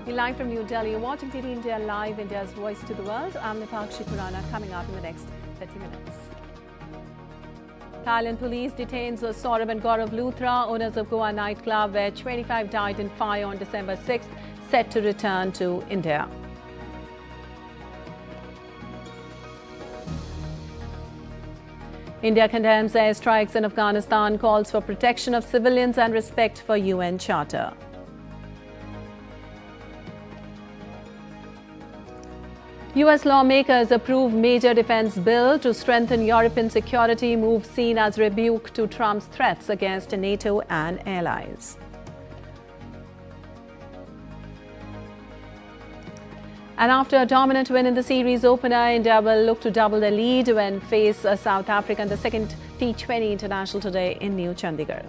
You're live from New Delhi. You're watching TT India Live, India's voice to the world. I'm Nipakshi Purana, coming up in the next 30 minutes. Thailand police detains Saurabh and Gaurav Luthra, owners of Goa Nightclub, where 25 died in fire on December 6th, set to return to India. India condemns airstrikes in Afghanistan, calls for protection of civilians and respect for UN Charter. US lawmakers approve major defense bill to strengthen European security, move seen as rebuke to Trump's threats against NATO and allies. And after a dominant win in the series opener, India will look to double their lead when face South Africa in the second T20 International today in New Chandigarh.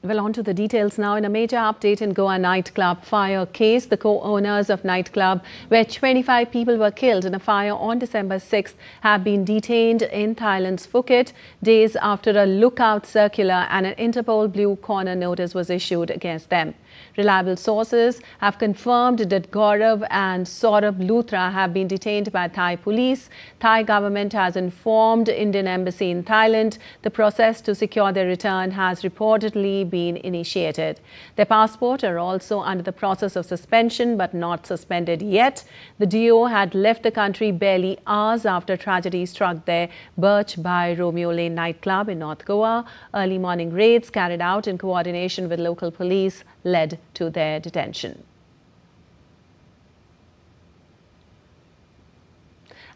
Well, on to the details now. In a major update in Goa Nightclub fire case, the co-owners of nightclub, where 25 people were killed in a fire on December 6th, have been detained in Thailand's Phuket days after a lookout circular and an Interpol Blue Corner notice was issued against them. Reliable sources have confirmed that Gaurav and Saurabh Luthra have been detained by Thai police. Thai government has informed Indian Embassy in Thailand. The process to secure their return has reportedly been initiated. Their passports are also under the process of suspension but not suspended yet. The duo had left the country barely hours after tragedy struck their Birch by Romeo Lane nightclub in North Goa. Early morning raids carried out in coordination with local police led to their detention.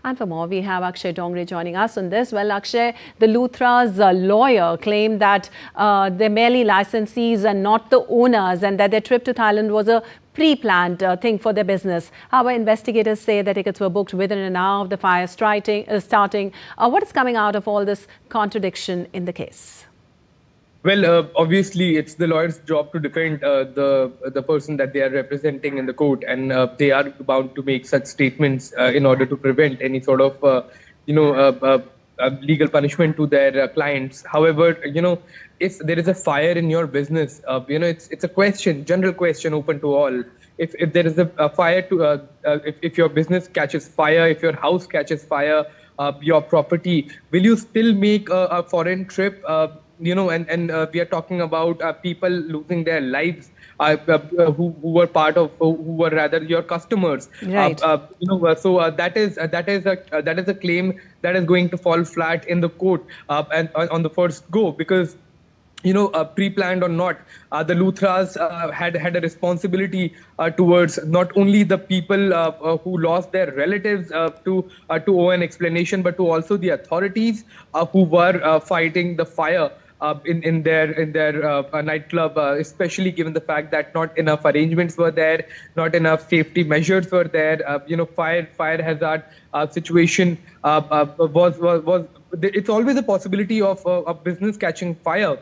And for more, we have Akshay Dongre joining us on this. Well, Akshay, the Luthra's lawyer claimed that they're merely licensees and not the owners, and that their trip to Thailand was a pre-planned thing for their business. However, investigators say that tickets were booked within an hour of the fire starting. What is coming out of all this contradiction in the case? Well, obviously, it's the lawyer's job to defend the person that they are representing in the court, and they are bound to make such statements in order to prevent any sort of, legal punishment to their clients. However, if there is a fire in your business, it's a question, general question open to all. If there is a fire if your business catches fire, if your house catches fire, your property, will you still make a foreign trip? We are talking about people losing their lives, who were rather your customers. Right. So that is a claim that is going to fall flat in the court and on the first go, because pre-planned or not, the Luthras had a responsibility towards not only the people who lost their relatives to owe an explanation, but to also the authorities who were fighting the fire in their nightclub, especially given the fact that not enough arrangements were there, not enough safety measures were there. Fire hazard situation was. It's always a possibility of a business catching fire,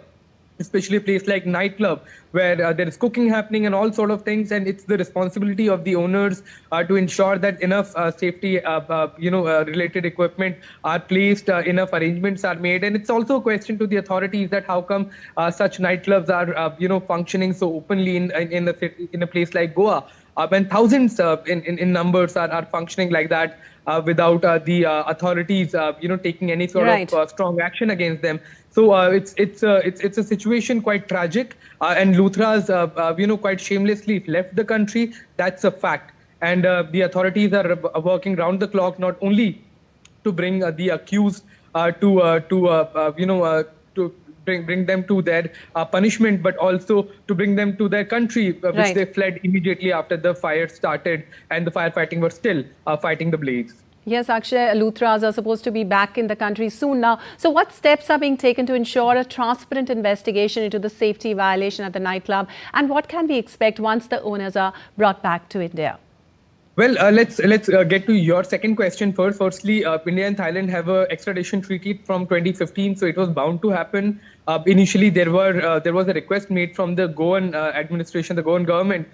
especially a place like nightclub where there is cooking happening and all sort of things, and it's the responsibility of the owners to ensure that enough safety related equipment are placed, enough arrangements are made. And it's also a question to the authorities that how come such nightclubs are functioning so openly in a place like Goa, when thousands in numbers are functioning like that without the authorities taking any sort of strong action against them. So it's a situation quite tragic, and Luthras quite shamelessly left the country. That's a fact, and the authorities are working round the clock not only to bring the accused to bring them to their punishment, but also to bring them to their country, which they fled immediately after the fire started, and the firefighting was still fighting the blaze. Yes, Akshay, Luthras are supposed to be back in the country soon now. So what steps are being taken to ensure a transparent investigation into the safety violation at the nightclub? And what can we expect once the owners are brought back to India? Well, let's get to your second question first. Firstly, India and Thailand have an extradition treaty from 2015, so it was bound to happen. Initially, there was a request made from the Goan administration, the Goan government,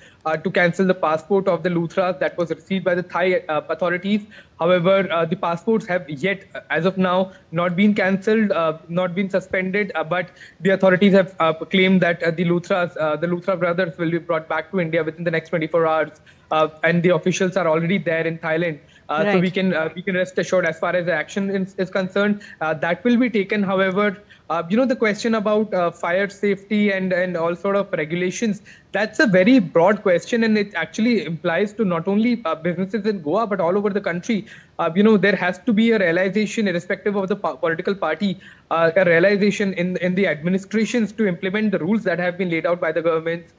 to cancel the passport of the Luthras that was received by the Thai authorities. However, the passports have yet, as of now, not been cancelled, not been suspended. But the authorities have claimed that the Luthra brothers, will be brought back to India within the next 24 hours. And the officials are already there in Thailand. Right. So we can rest assured as far as the action is concerned, that will be taken. However, the question about fire safety and all sort of regulations, that's a very broad question, and it actually implies to not only businesses in Goa but all over the country. There has to be a realization, irrespective of the political party, a realization in the administrations to implement the rules that have been laid out by the governments,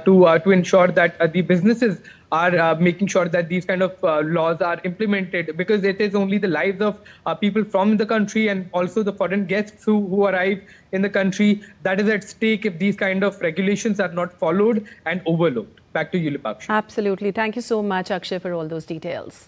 to ensure that the businesses are making sure that these kind of laws are implemented, because it is only the lives of people from the country and also the foreign guests who arrive in the country that is at stake if these kind of regulations are not followed and overlooked. Back to you, Lipakshi. Absolutely. Thank you so much, Akshay, for all those details.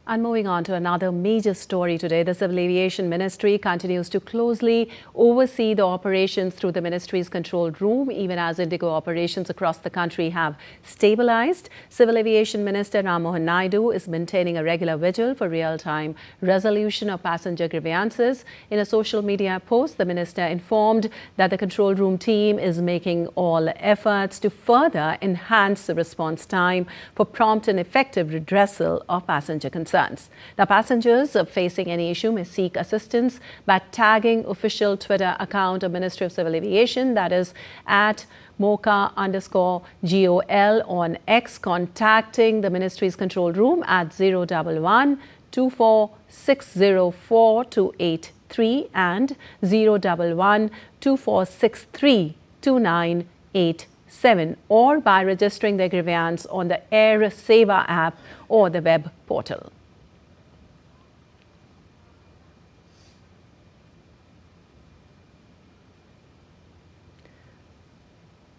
And moving on to another major story today, the Civil Aviation Ministry continues to closely oversee the operations through the ministry's control room, even as Indigo operations across the country have stabilized. Civil Aviation Minister Ram Mohan Naidu is maintaining a regular vigil for real-time resolution of passenger grievances. In a social media post, the minister informed that the control room team is making all efforts to further enhance the response time for prompt and effective redressal of passenger concerns. Now, passengers facing any issue may seek assistance by tagging official Twitter account of Ministry of Civil Aviation, that is at @mocha_GOL on X, contacting the ministry's control room at 011 2460 283 and 011 2463 2987, or by registering their grievance on the Air Seva app or the web portal.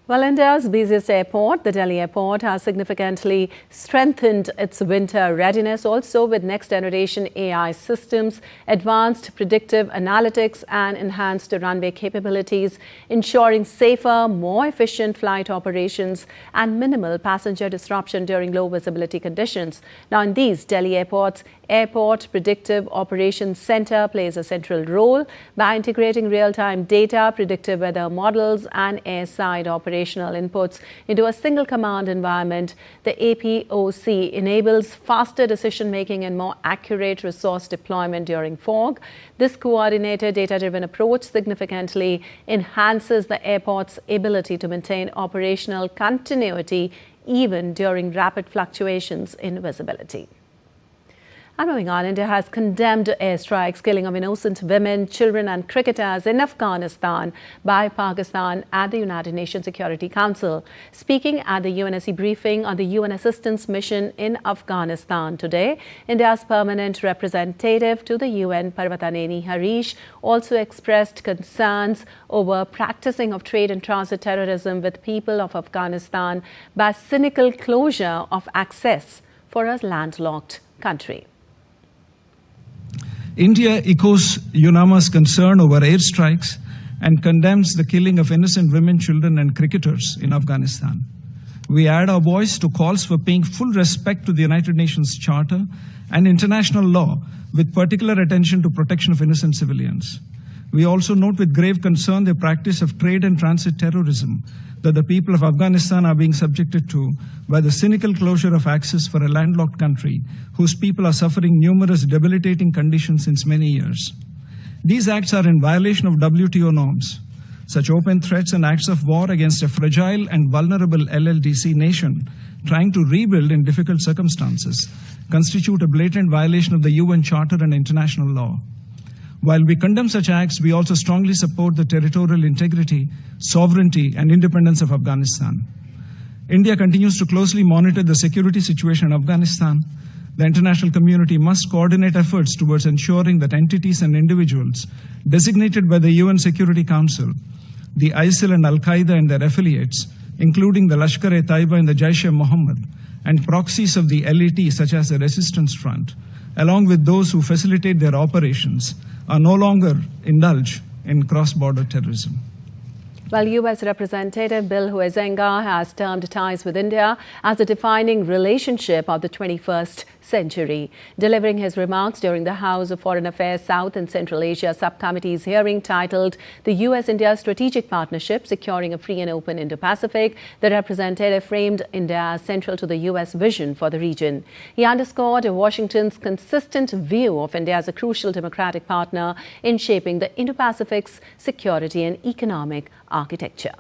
Well, India's busiest airport, the Delhi airport, has significantly strengthened its winter readiness, also with next-generation AI systems, advanced predictive analytics and enhanced runway capabilities, ensuring safer, more efficient flight operations and minimal passenger disruption during low visibility conditions. Now, in these Delhi airports, Airport Predictive Operations Center plays a central role by integrating real-time data, predictive weather models and airside operational inputs into a single command environment. The APOC enables faster decision-making and more accurate resource deployment during fog. This coordinated, data-driven approach significantly enhances the airport's ability to maintain operational continuity even during rapid fluctuations in visibility. And moving on, India has condemned airstrikes, killing of innocent women, children and cricketers in Afghanistan by Pakistan at the United Nations Security Council. Speaking at the UNSC briefing on the UN assistance mission in Afghanistan today, India's permanent representative to the UN, Parvataneni Harish, also expressed concerns over practicing of trade and transit terrorism with people of Afghanistan by cynical closure of access for a landlocked country. India echoes UNAMA's concern over airstrikes and condemns the killing of innocent women, children and cricketers in Afghanistan. We add our voice to calls for paying full respect to the United Nations Charter and international law, with particular attention to protection of innocent civilians. We also note with grave concern the practice of trade and transit terrorism that the people of Afghanistan are being subjected to by the cynical closure of access for a landlocked country whose people are suffering numerous debilitating conditions since many years. These acts are in violation of WTO norms. Such open threats and acts of war against a fragile and vulnerable LLDC nation trying to rebuild in difficult circumstances constitute a blatant violation of the UN Charter and international law. While we condemn such acts, we also strongly support the territorial integrity, sovereignty, and independence of Afghanistan. India continues to closely monitor the security situation in Afghanistan. The international community must coordinate efforts towards ensuring that entities and individuals designated by the UN Security Council, the ISIL and Al-Qaeda and their affiliates, including the Lashkar-e-Taiba and the Jaish-e-Mohammed, and proxies of the LET, such as the Resistance Front, along with those who facilitate their operations, are no longer indulge in cross-border terrorism. Well, U.S. Representative Bill Huizenga has termed ties with India as a defining relationship of the 21st century. Delivering his remarks during the House of Foreign Affairs South and Central Asia Subcommittee's hearing titled The U.S.-India Strategic Partnership Securing a Free and Open Indo-Pacific, the representative framed India as central to the U.S. vision for the region. He underscored Washington's consistent view of India as a crucial democratic partner in shaping the Indo-Pacific's security and economic architecture.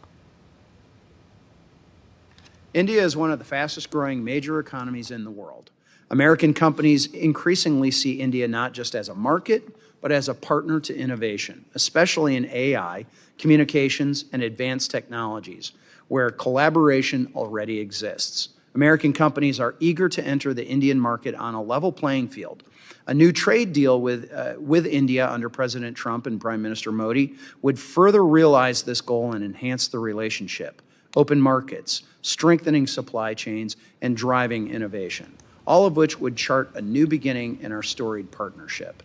India is one of the fastest growing major economies in the world. American companies increasingly see India not just as a market, but as a partner to innovation, especially in AI, communications, and advanced technologies, where collaboration already exists. American companies are eager to enter the Indian market on a level playing field. A new trade deal with India under President Trump and Prime Minister Modi would further realize this goal and enhance the relationship, open markets, strengthening supply chains, and driving innovation, all of which would chart a new beginning in our storied partnership.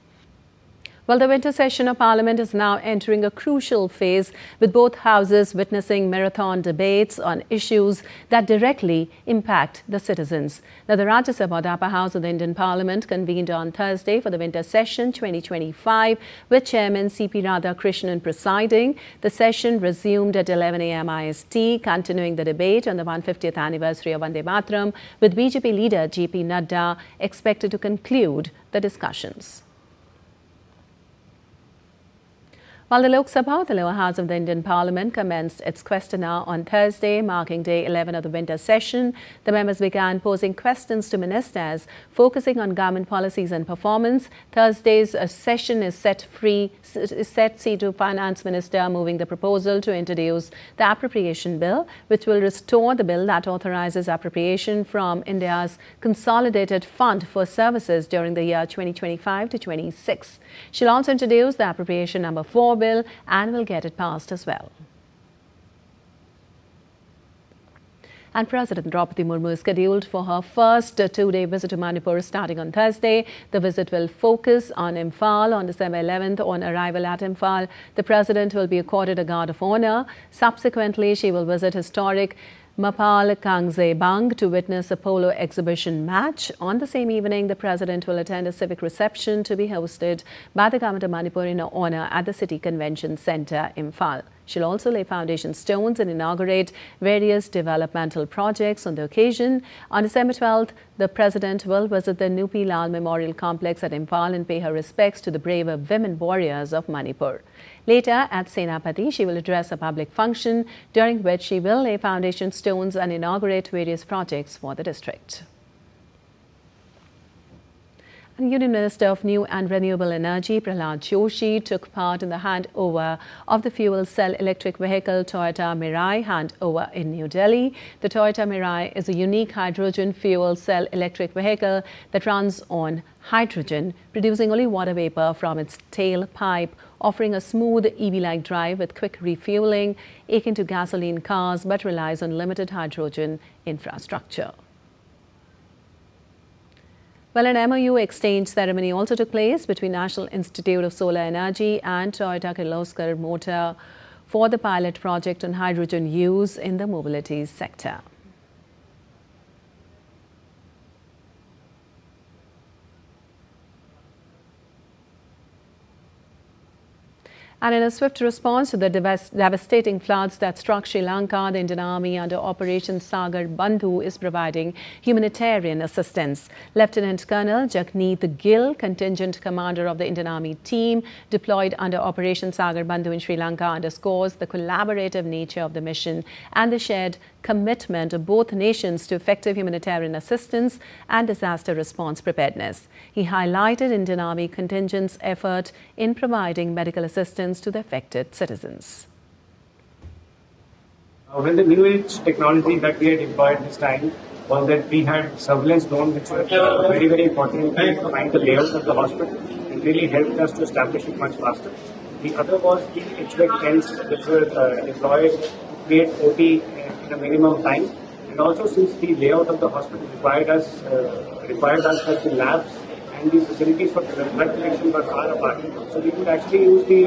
Well, the winter session of Parliament is now entering a crucial phase, with both houses witnessing marathon debates on issues that directly impact the citizens. Now, the Rajya Sabha, the upper house of the Indian Parliament, convened on Thursday for the winter session 2025, with Chairman C.P. Radhakrishnan presiding. The session resumed at 11 a.m. IST, continuing the debate on the 150th anniversary of Vande Mataram, with BJP leader J.P. Nadda expected to conclude the discussions. While the Lok Sabha, the lower house of the Indian Parliament, commenced its question hour on Thursday, marking day 11 of the winter session, the members began posing questions to ministers, focusing on government policies and performance. Thursday's session is set to Finance Minister moving the proposal to introduce the appropriation bill, which will restore the bill that authorizes appropriation from India's Consolidated Fund for Services during the year 2025 to 26. She'll also introduce the appropriation number 4 bill and will get it passed as well. And President Draupadi Murmu is scheduled for her first two-day visit to Manipur starting on Thursday. The visit will focus on Imphal on December 11th. On arrival at Imphal, the President will be accorded a guard of honor. Subsequently, she will visit historic Mapal Kangze Bang to witness a polo exhibition match. On the same evening, the President will attend a civic reception to be hosted by the Government of Manipur in her honor at the City Convention Centre, Imphal. She'll also lay foundation stones and inaugurate various developmental projects on the occasion. On December 12th, the President will visit the Nupi Lal Memorial Complex at Imphal and pay her respects to the brave women warriors of Manipur. Later, at Senapati, she will address a public function, during which she will lay foundation stones and inaugurate various projects for the district. The Union Minister of New and Renewable Energy, Prahlad Joshi, took part in the handover of the fuel cell electric vehicle Toyota Mirai handover in New Delhi. The Toyota Mirai is a unique hydrogen fuel cell electric vehicle that runs on hydrogen, producing only water vapor from its tailpipe, offering a smooth EV-like drive with quick refueling, akin to gasoline cars, but relies on limited hydrogen infrastructure. Well, an MOU exchange ceremony also took place between National Institute of Solar Energy and Toyota Kirloskar Motor for the pilot project on hydrogen use in the mobility sector. And in a swift response to the devastating floods that struck Sri Lanka, the Indian Army under Operation Sagar Bandhu is providing humanitarian assistance. Lieutenant Colonel Jagneet Gill, contingent commander of the Indian Army team deployed under Operation Sagar Bandhu in Sri Lanka, underscores the collaborative nature of the mission and the shared commitment of both nations to effective humanitarian assistance and disaster response preparedness. He highlighted Indian Army contingent's effort in providing medical assistance to the affected citizens. When the new age technology that we had employed this time was that we had surveillance drones, which were very, very important to find the layouts of the hospital. It really helped us to establish it much faster. The other was the HVAC tents, which were deployed to create OT in a minimum time And also, since the layout of the hospital required us that the labs and the facilities for blood collection were far apart, so we could actually use the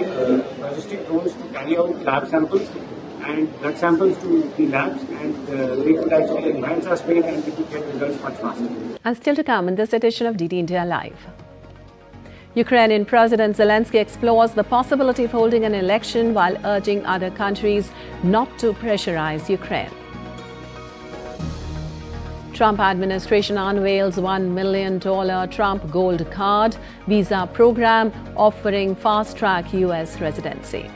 logistic drones to carry out lab samples and blood samples to the labs, and we could actually enhance our speed and we could get results much faster. And still to come in this edition of DD India Live. Ukrainian President Zelensky explores the possibility of holding an election while urging other countries not to pressurize Ukraine. Trump administration unveils $1 million Trump Gold Card visa program offering fast-track U.S. residency.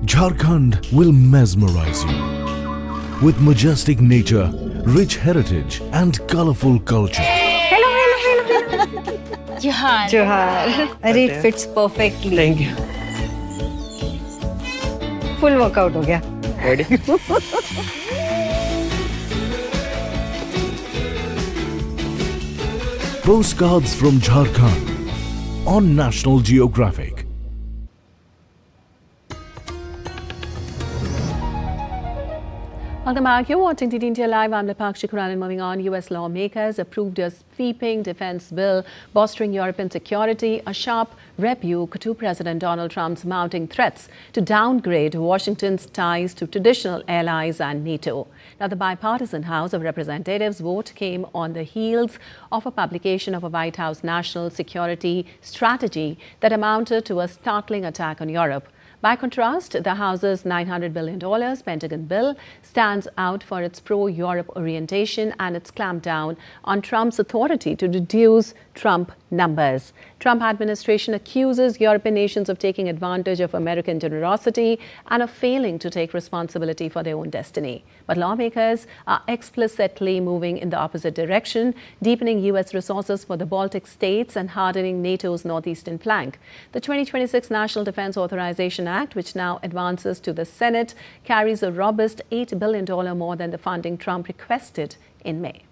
Jharkhand will mesmerize you with majestic nature, rich heritage and colorful culture. Hello. Johar. It fits perfectly. Thank you. Full workout हो गया. Ready? Postcards from Jharkhand on National Geographic. Welcome back. You're watching DD India Live. I'm Lipakshi Kuran, and moving on. U.S. lawmakers approved a sweeping defense bill bolstering European security, a sharp rebuke to President Donald Trump's mounting threats to downgrade Washington's ties to traditional allies and NATO. Now, the bipartisan House of Representatives vote came on the heels of a publication of a White House national security strategy that amounted to a startling attack on Europe. By contrast, the House's $900 billion Pentagon bill stands out for its pro-Europe orientation and its clampdown on Trump's authority to reduce Trump numbers. Trump administration accuses European nations of taking advantage of American generosity and of failing to take responsibility for their own destiny. But lawmakers are explicitly moving in the opposite direction, deepening U.S. resources for the Baltic states and hardening NATO's northeastern flank. The 2026 National Defense Authorization Act, which now advances to the Senate, carries a robust $8 billion more than the funding Trump requested in May.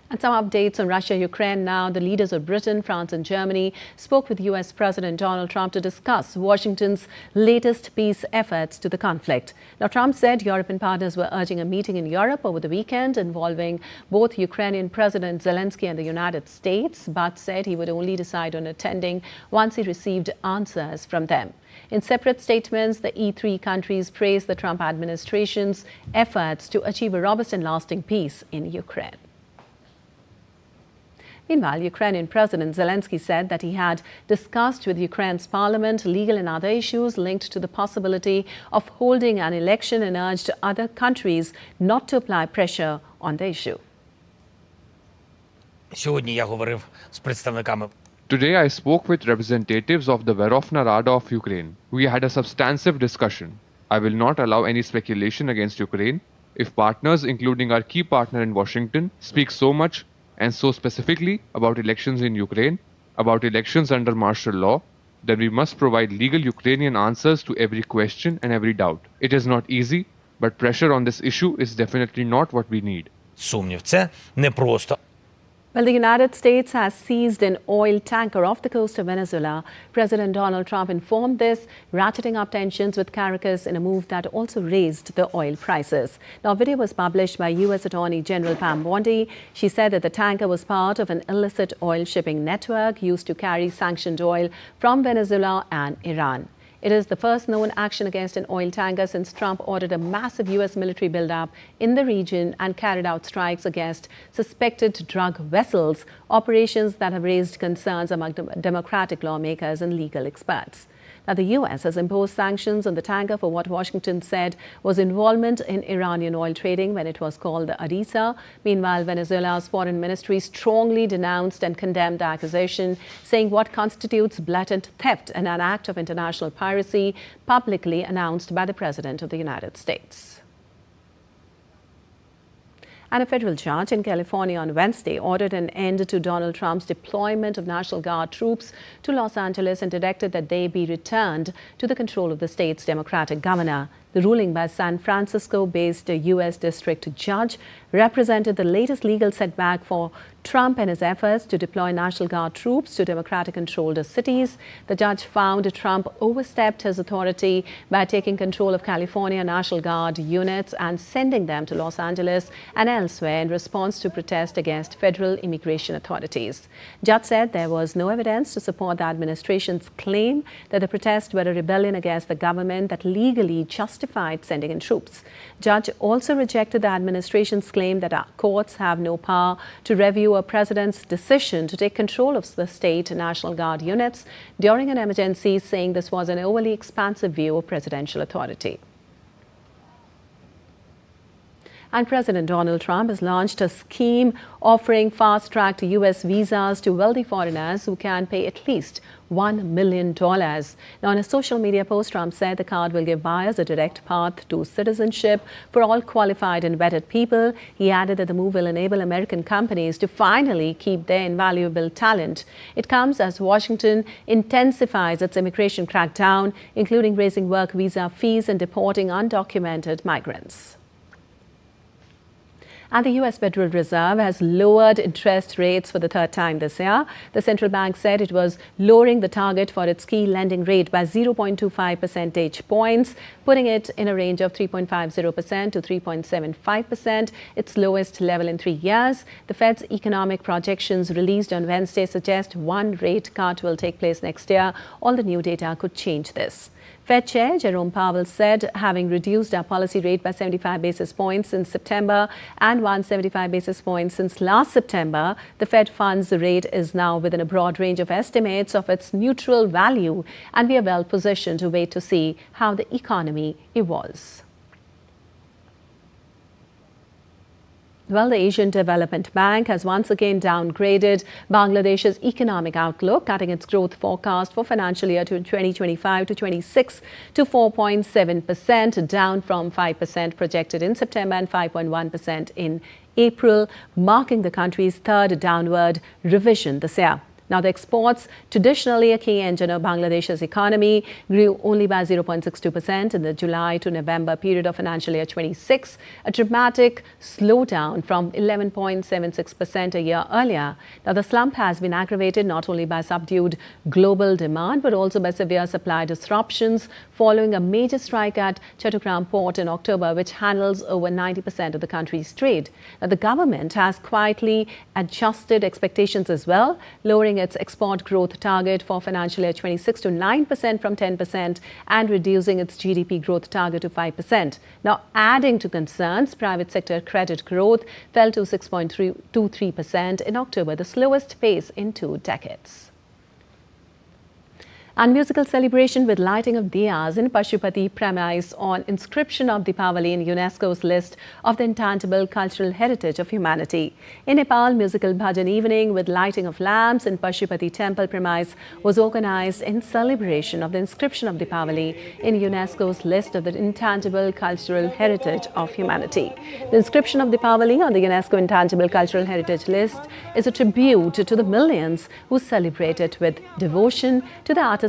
And some updates on Russia-Ukraine now. The leaders of Britain, France and Germany spoke with U.S. President Donald Trump to discuss Washington's latest peace efforts to the conflict. Now, Trump said European partners were urging a meeting in Europe over the weekend involving both Ukrainian President Zelensky and the United States, but said he would only decide on attending once he received answers from them. In separate statements, the E3 countries praised the Trump administration's efforts to achieve a robust and lasting peace in Ukraine. Meanwhile, Ukrainian President Zelensky said that he had discussed with Ukraine's parliament legal and other issues linked to the possibility of holding an election and urged other countries not to apply pressure on the issue. Today I spoke with representatives of the Verkhovna Rada of Ukraine. We had a substantive discussion. I will not allow any speculation against Ukraine. If partners, including our key partner in Washington, speak so much and so specifically about elections in Ukraine, about elections under martial law, then we must provide legal Ukrainian answers to every question and every doubt. It is not easy, but pressure on this issue is definitely not what we need. Well, the United States has seized an oil tanker off the coast of Venezuela. President Donald Trump informed this, ratcheting up tensions with Caracas in a move that also raised the oil prices. Now, a video was published by U.S. Attorney General Pam Bondi. She said that the tanker was part of an illicit oil shipping network used to carry sanctioned oil from Venezuela and Iran. It is the first known action against an oil tanker since Trump ordered a massive U.S. military buildup in the region and carried out strikes against suspected drug vessels, operations that have raised concerns among Democratic lawmakers and legal experts. Now, the U.S. has imposed sanctions on the tanker for what Washington said was involvement in Iranian oil trading when it was called the Adisa. Meanwhile, Venezuela's foreign ministry strongly denounced and condemned the accusation, saying what constitutes blatant theft and an act of international piracy publicly announced by the President of the United States. And a federal judge in California on Wednesday ordered an end to Donald Trump's deployment of National Guard troops to Los Angeles and directed that they be returned to the control of the state's Democratic governor. The ruling by San Francisco-based U.S. district judge represented the latest legal setback for Trump and his efforts to deploy National Guard troops to Democratic-controlled cities. The judge found Trump overstepped his authority by taking control of California National Guard units and sending them to Los Angeles and elsewhere in response to protest against federal immigration authorities. Judge said there was no evidence to support the administration's claim that the protests were a rebellion against the government that legally justified sending in troops. Judge also rejected the administration's claim that our courts have no power to review a president's decision to take control of the state National Guard units during an emergency, saying this was an overly expansive view of presidential authority. And President Donald Trump has launched a scheme offering fast-tracked U.S. visas to wealthy foreigners who can pay at least $1 million. Now, in a social media post, Trump said the card will give buyers a direct path to citizenship for all qualified and vetted people. He added that the move will enable American companies to finally keep their invaluable talent. It comes as Washington intensifies its immigration crackdown, including raising work visa fees and deporting undocumented migrants. And the U.S. Federal Reserve has lowered interest rates for the third time this year. The central bank said it was lowering the target for its key lending rate by 0.25 percentage points, putting it in a range of 3.50% to 3.75%, its lowest level in 3 years. The Fed's economic projections released on Wednesday suggest one rate cut will take place next year. All the new data could change this. Fed Chair Jerome Powell said, having reduced our policy rate by 75 basis points since September and 175 basis points since last September, the Fed funds rate is now within a broad range of estimates of its neutral value, and we are well positioned to wait to see how the economy evolves. Well, the Asian Development Bank has once again downgraded Bangladesh's economic outlook, cutting its growth forecast for financial year 2025 to 26 to 4.7%, down from 5% projected in September and 5.1% in April, marking the country's third downward revision this year. Now, the exports, traditionally a key engine of Bangladesh's economy, grew only by 0.62% in the July to November period of financial year 26, a dramatic slowdown from 11.76% a year earlier. Now, the slump has been aggravated not only by subdued global demand, but also by severe supply disruptions following a major strike at Chattogram port in October, which handles over 90% of the country's trade. Now, the government has quietly adjusted expectations as well, lowering its export growth target for financial year 26 to 9% from 10% and reducing its GDP growth target to 5%. Now, adding to concerns, private sector credit growth fell to 6.23% in October, the slowest pace in 2 decades. And musical celebration with lighting of diyas in Pashupati premise on inscription of Deepavali in UNESCO's list of the intangible cultural heritage of humanity. In Nepal, musical bhajan evening with lighting of lamps in Pashupati temple premise was organized in celebration of the inscription of Deepavali in UNESCO's list of the intangible cultural heritage of humanity. The inscription of Deepavali on the UNESCO Intangible Cultural Heritage list is a tribute to the millions who celebrate it with devotion, to the artisans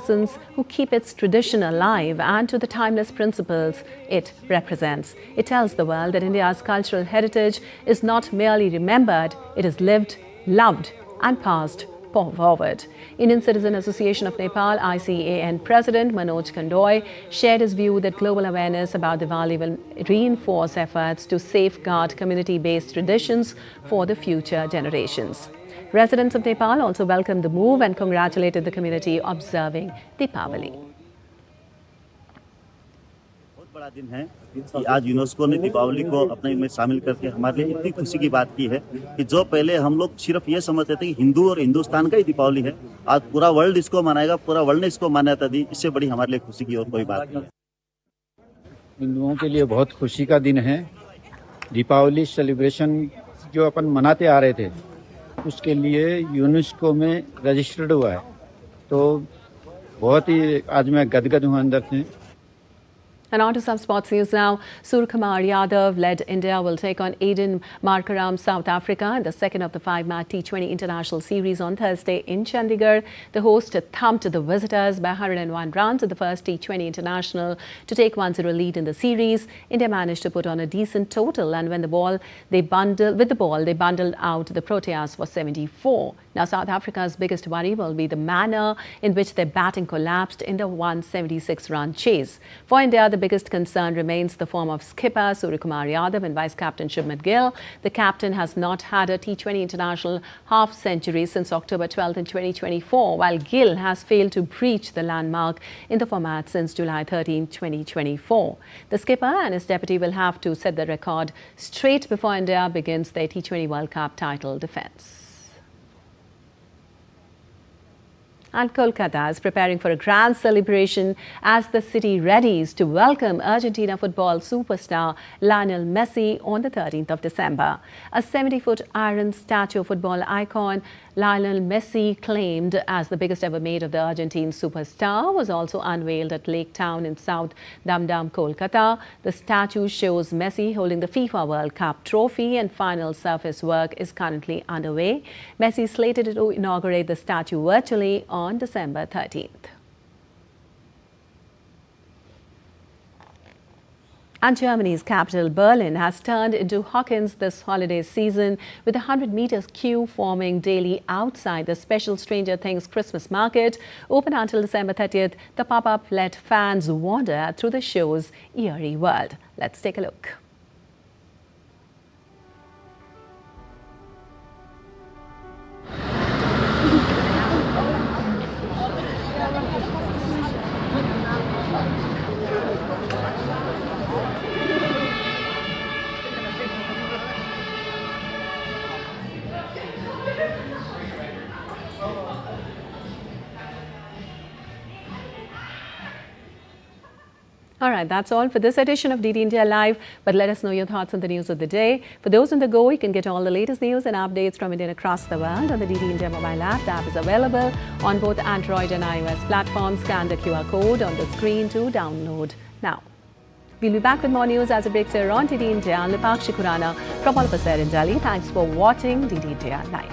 who keep its tradition alive, and to the timeless principles it represents. It tells the world that India's cultural heritage is not merely remembered, it is lived, loved and passed forward. Indian Citizen Association of Nepal ICAN President Manoj Khandoy shared his view that global awareness about Diwali will reinforce efforts to safeguard community-based traditions for the future generations. Residents of Nepal also welcomed the move and congratulated the community observing Deepavali. बहुत बड़ा दिन है कि आज UNESCO ने दीपावली को अपने में शामिल करके हमारे लिए इतनी खुशी की बात की है कि जो पहले हम लोग सिर्फ ये समझते थे कि हिंदू और हिंदुस्तान का ही दीपावली है, आज पूरा वर्ल्ड इसको मनाएगा, पूरा वर्ल्ड ने इसको मान्यता दी। इससे बड़ी हमारे लिए खुशी की और कोई बात नहीं। हिंदुओं के लिए बहुत खुशी का दिन है। दीपावली सेलिब्रेशन जो अपन मनाते आ रहे थे उसके लिए यूनेस्को में रजिस्टर्ड हुआ है, तो बहुत ही आज मैं गदगद हूँ अंदर से। And on to some sports news now. Suryakumar Yadav-led India will take on Aiden Markram, South Africa, in the second of the 5-match T20 International Series on Thursday in Chandigarh. The host thumped the visitors by 101 runs in the first T20 International to take 1-0 lead in the series. India managed to put on a decent total, and with the ball, they bundled out the Proteas for 74. Now, South Africa's biggest worry will be the manner in which their batting collapsed in the 176-run chase. For India, the biggest concern remains the form of skipper Suryakumar Yadav and vice-captain Shubman Gill. The captain has not had a T20 International half-century since October 12th in 2024, while Gill has failed to breach the landmark in the format since July 13, 2024. The skipper and his deputy will have to set the record straight before India begins their T20 World Cup title defence. And Kolkata is preparing for a grand celebration as the city readies to welcome Argentina football superstar Lionel Messi on the 13th of December. A 70-foot iron statue of football icon Lionel Messi, claimed as the biggest ever made of the Argentine superstar, was also unveiled at Lake Town in South Dum-Dum, Kolkata. The statue shows Messi holding the FIFA World Cup trophy, and final surface work is currently underway. Messi is slated to inaugurate the statue virtually on December 13th. And Germany's capital, Berlin, has turned into Hawkins this holiday season, with a 100-meter queue forming daily outside the special Stranger Things Christmas market. Open until December 30th, the pop-up let fans wander through the show's eerie world. Let's take a look. All right, that's all for this edition of DD India Live, but let us know your thoughts on the news of the day. For those on the go, you can get all the latest news and updates from India across the world on the DD India mobile app. The app is available on both Android and iOS platforms. Scan the QR code on the screen to download now. We'll be back with more news as it breaks here on DD India. I'm Lipakshi Khurana from all of us here in Delhi. Thanks for watching DD India Live.